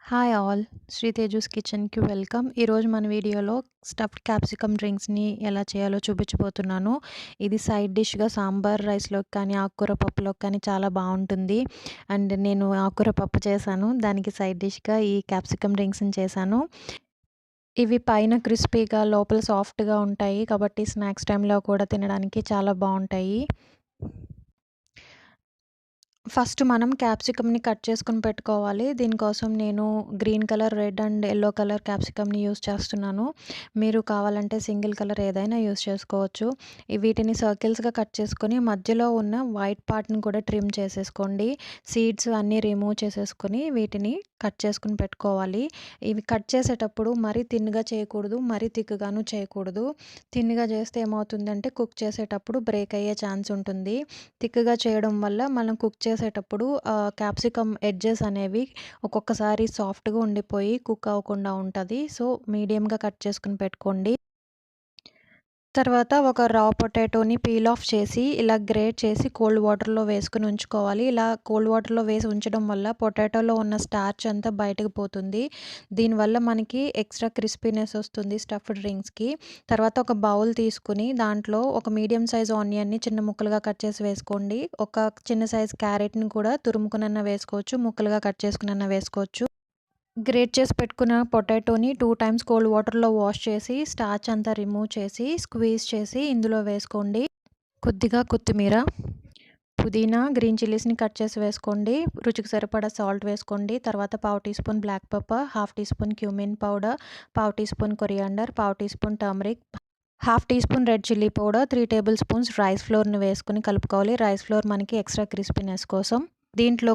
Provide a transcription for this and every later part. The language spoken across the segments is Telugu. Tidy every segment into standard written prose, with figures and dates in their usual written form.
హాయ్ ఆల్ శ్రీతేజుస్ కిచెన్‌కి వెల్కమ్. ఈరోజు మన వీడియోలో స్టఫ్డ్ క్యాప్సికమ్ డ్రింక్స్‌ని ఎలా చేయాలో చూపించబోతున్నాను. ఇది సైడ్ డిష్‌గా సాంబార్ రైస్‌లోకి కానీ, ఆకుకూర పప్పులోకి కానీ చాలా బావుంటుంది. అండ్ నేను ఆకుకూర పప్పు చేశాను. దానికి సైడ్ డిష్‌గా ఈ క్యాప్సికమ్ డ్రింక్స్‌ని చేశాను. ఇవి పైన క్రిస్పీగా లోపల సాఫ్ట్‌గా ఉంటాయి. కాబట్టి స్నాక్స్ టైమ్‌లో కూడా తినడానికి చాలా బావుంటాయి. ఫస్ట్ మనం క్యాప్సికమ్‌ని కట్ చేసుకొని పెట్టుకోవాలి. దీనికోసం నేను green colour, red and yellow colour క్యాప్సికమ్‌ని యూజ్ చేస్తున్నాను. మీరు కావాలంటే సింగిల్ కలర్ ఏదైనా యూజ్ చేసుకోవచ్చు. వీటిని సర్కిల్స్‌గా కట్ చేసుకొని మధ్యలో ఉన్న వైట్ పార్ట్‌ని కూడా ట్రిమ్ చేసేసుకోండి. సీడ్స్ అన్నీ రిమూవ్ చేసేసుకొని వీటిని కట్ చేసుకొని పెట్టుకోవాలి. ఇవి కట్ చేసేటప్పుడు మరీ థిన్‌గా చేయకూడదు, మరీ థిక్‌గాను చేయకూడదు. థిన్‌గా చేస్తే ఏమవుతుందంటే కుక్ చేసేటప్పుడు బ్రేక్ అయ్యే ఛాన్స్ ఉంటుంది. థిక్‌గా చేయడం వల్ల మనం కుక్ చేసేటప్పుడు క్యాప్సికమ్ ఎడ్జెస్ అనేవి ఒక్కొక్కసారి సాఫ్ట్‌గా ఉండిపోయి కుక్ అవ్వకుండా ఉంటది. సో, మీడియంగా కట్ చేసుకొని పెట్టుకోండి. తర్వాత ఒక రా పొటాటోని పీల్ ఆఫ్ చేసి ఇలా గ్రేట్ చేసి కోల్డ్ వాటర్‌లో వేసుకొని ఉంచుకోవాలి. ఇలా కోల్డ్ వాటర్‌లో వేసి ఉంచడం వల్ల పొటాటోలో ఉన్న స్టార్చ్ అంతా బయటకు పోతుంది. దీనివల్ల మనకి ఎక్స్ట్రా క్రిస్పీనెస్ వస్తుంది స్టఫ్డ్ డ్రింక్స్‌కి. తర్వాత ఒక బౌల్ తీసుకొని దాంట్లో ఒక మీడియం సైజ్ ఆనియన్‌ని చిన్న ముక్కలుగా కట్ చేసి వేసుకోండి. ఒక చిన్న సైజ్ క్యారెట్‌ని కూడా తురుముకొనన్నా వేసుకోవచ్చు. ముక్కలుగా కట్ చేసుకొనన్నా వేసుకోవచ్చు. గ్రేట్ చేసి పెట్టుకున్న పొటాటోని 2 టైమ్స్ కోల్డ్ వాటర్‌లో వాష్ చేసి స్టార్చ్ అంతా రిమూవ్ చేసి స్క్వీజ్ చేసి ఇందులో వేసుకోండి. కొద్దిగా కొత్తిమీర, పుదీనా, గ్రీన్ చిల్లీస్‌ని కట్ చేసి వేసుకోండి. రుచికి సరిపడా సాల్ట్ వేసుకోండి. తర్వాత పావు teaspoon black pepper, half teaspoon cumin powder, పావు టీ స్పూన్ కొరియాండర్, పావు teaspoon turmeric, half teaspoon red chilli powder, 3 tablespoons rice ఫ్లోర్‌ని వేసుకొని కలుపుకోవాలి. రైస్ ఫ్లోర్ మనకి ఎక్స్ట్రా క్రిస్పీనెస్ కోసం. దీంట్లో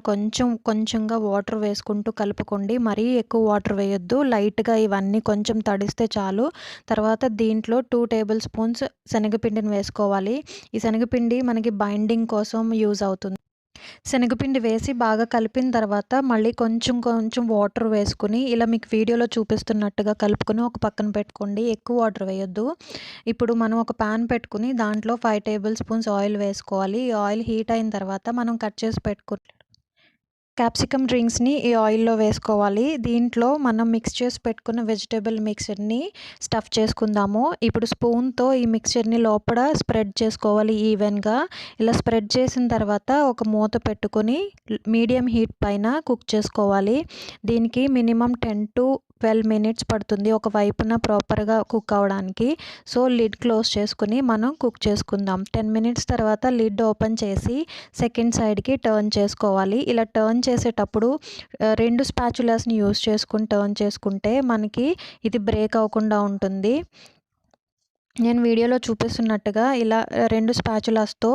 కొంచెంగా వాటర్ వేసుకుంటూ కలుపుకోండి. మరీ ఎక్కువ వాటర్ వేయొద్దు. లైట్‌గా ఇవన్నీ కొంచెం తడిస్తే చాలు. తర్వాత దీంట్లో 2 టేబుల్ స్పూన్స్ శనగపిండిని వేసుకోవాలి. ఈ శనగపిండి మనకి బైండింగ్ కోసం యూజ్ అవుతుంది. శనగపిండి వేసి బాగా కలిపిన తర్వాత మళ్ళీ కొంచెం వాటర్ వేసుకొని ఇలా మీకు వీడియోలో చూపిస్తున్నట్టుగా కలుపుకొని ఒక పక్కన పెట్టుకోండి. ఎక్కువ వాటర్ వేయొద్దు. ఇప్పుడు మనం ఒక పాన్ పెట్టుకొని దాంట్లో 5 టేబుల్ స్పూన్స్ ఆయిల్ వేసుకోవాలి. ఈ ఆయిల్ హీట్ అయిన తర్వాత మనం కట్ చేసి క్యాప్సికమ్ డ్రింక్స్‌ని ఈ ఆయిల్‌లో వేసుకోవాలి. దీంట్లో మనం మిక్స్ చేసి పెట్టుకున్న వెజిటబుల్ మిక్చర్‌ని స్టఫ్ చేసుకుందాము. ఇప్పుడు స్పూన్‌తో ఈ మిక్చర్‌ని లోపల స్ప్రెడ్ చేసుకోవాలి ఈవెన్‌గా. ఇలా స్ప్రెడ్ చేసిన తర్వాత ఒక మూత పెట్టుకొని మీడియం హీట్ పైన కుక్ చేసుకోవాలి. దీనికి మినిమమ్ 10-12 మినిట్స్ పడుతుంది ఒక వైపున ప్రాపర్‌గా కుక్ అవ్వడానికి. సో, లిడ్ క్లోజ్ చేసుకొని మనం కుక్ చేసుకుందాం. 10 మినిట్స్ తర్వాత లిడ్ ఓపెన్ చేసి సెకండ్ సైడ్‌కి టర్న్ చేసుకోవాలి. ఇలా టర్న్ చేసేటప్పుడు 2 స్పాచులాస్‌ని యూజ్ చేసుకొని టర్న్ చేసుకుంటే మనకి ఇది బ్రేక్ అవ్వకుండా ఉంటుంది. నేను వీడియోలో చూపిస్తున్నట్టుగా ఇలా 2 స్పాచులాస్‌తో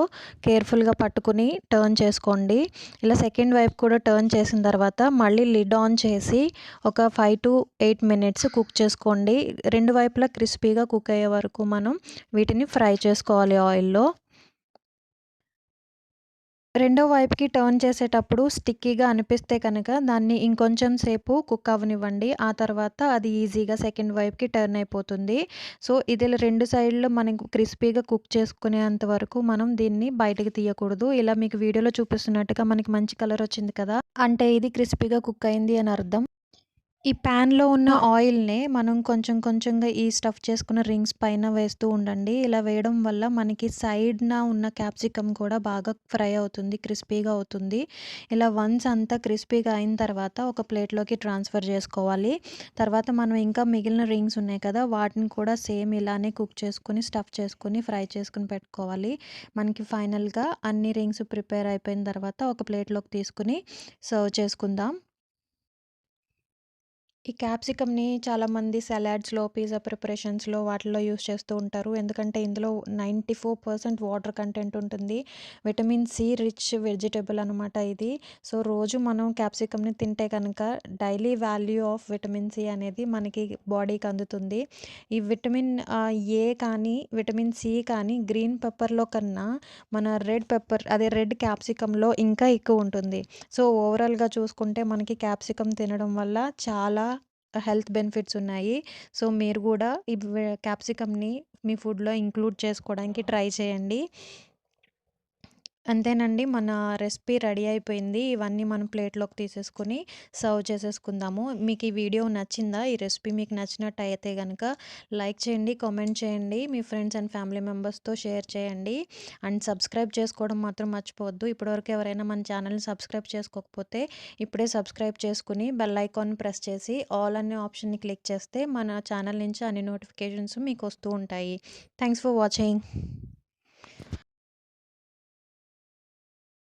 కేర్‌ఫుల్‌గా పట్టుకొని టర్న్ చేసుకోండి. ఇలా సెకండ్ వైపు కూడా టర్న్ చేసిన తర్వాత మళ్ళీ లిడ్ ఆన్ చేసి ఒక 5-8 మినిట్స్ కుక్ చేసుకోండి. రెండు వైపులా క్రిస్పీగా కుక్ అయ్యే వరకు మనం వీటిని ఫ్రై చేసుకోవాలి ఆయిల్‌లో. రెండో వైపుకి టర్న్ చేసేటప్పుడు స్టిక్కీగా అనిపిస్తే కనుక దాన్ని ఇంకొంచెం సేపు కుక్ అవ్వనివ్వండి. ఆ తర్వాత అది ఈజీగా సెకండ్ వైపుకి టర్న్ అయిపోతుంది. సో, ఇది రెండు సైడ్‌లు మనకు క్రిస్పీగా కుక్ చేసుకునేంత వరకు మనం దీన్ని బయటకి తీయకూడదు. ఇలా మీకు వీడియోలో చూపిస్తున్నట్టుగా మనకి మంచి కలర్ వచ్చింది కదా! అంటే ఇది క్రిస్పీగా కుక్ అయింది అని అర్థం. ఈ ప్యాన్‌లో ఉన్న ఆయిల్‌నే మనం కొంచెంగా ఈ స్టఫ్ చేసుకున్న రింగ్స్ పైన వేస్తూ ఉండండి. ఇలా వేయడం వల్ల మనకి సైడ్‌న ఉన్న క్యాప్సికమ్ కూడా బాగా ఫ్రై అవుతుంది. క్రిస్పీగా అవుతుంది. ఇలా వన్స్ అంతా క్రిస్పీగా అయిన తర్వాత ఒక ప్లేట్‌లోకి ట్రాన్స్‌ఫర్ చేసుకోవాలి. తర్వాత మనం ఇంకా మిగిలిన రింగ్స్ ఉన్నాయి కదా! వాటిని కూడా సేమ్ ఇలానే కుక్ చేసుకొని, స్టఫ్ చేసుకొని, ఫ్రై చేసుకొని పెట్టుకోవాలి. మనకి ఫైనల్‌గా అన్ని రింగ్స్ ప్రిపేర్ అయిపోయిన తర్వాత ఒక ప్లేట్‌లోకి తీసుకొని సర్వ్ చేసుకుందాం. ఈ క్యాప్సికమ్‌ని చాలామంది సలాడ్స్‌లో, పిజ్జా ప్రిపరేషన్స్‌లో వాటిల్లో యూజ్ చేస్తూ ఉంటారు. ఎందుకంటే ఇందులో 94% వాటర్ కంటెంట్ ఉంటుంది. విటమిన్ సి రిచ్ వెజిటబుల్ అనమాట ఇది. సో, రోజు మనం క్యాప్సికమ్‌ని తింటే కనుక daily value of vitamin C అనేది మనకి బాడీకి అందుతుంది. ఈ విటమిన్ ఏ కానీ, విటమిన్ సి కానీ గ్రీన్ పెప్పర్‌లో కన్నా మన రెడ్ క్యాప్సికమ్‌లో ఇంకా ఎక్కువ ఉంటుంది. సో, ఓవరాల్‌గా చూసుకుంటే మనకి క్యాప్సికమ్ తినడం వల్ల చాలా హెల్త్ బెనిఫిట్స్ ఉన్నాయి. సో, మీరు గూడా ఈ క్యాప్సికమ్‌ని మీ ఫుడ్‌లో ఇంక్లూడ్ చేసుకోవడానికి ట్రై చేయండి. అంతేనండి. మన రెసిపీ రెడీ అయిపోయింది. ఇవన్నీ మనం ప్లేట్‌లోకి తీసేసుకొని సర్వ్ చేసేసుకుందాము. మీకు ఈ వీడియో నచ్చిందా? ఈ రెసిపీ మీకు నచ్చినట్టయితే గనక లైక్ చేయండి, కామెంట్ చేయండి. మీ ఫ్రెండ్స్ అండ్ ఫ్యామిలీ మెంబర్స్‌తో షేర్ చేయండి. అండ్ సబ్స్క్రైబ్ చేసుకోవడం మాత్రం మర్చిపోవద్దు. ఇప్పటివరకు ఎవరైనా మన ఛానల్‌ని సబ్స్క్రైబ్ చేసుకోకపోతే ఇప్పుడే సబ్స్క్రైబ్ చేసుకొని బెల్ ఐకాన్ ప్రెస్ చేసి ఆల్ అనే ఆప్షన్‌ని క్లిక్ చేస్తే మన ఛానల్ నుంచి అన్ని నోటిఫికేషన్స్ మీకు వస్తూ ఉంటాయి. Thanks for watching.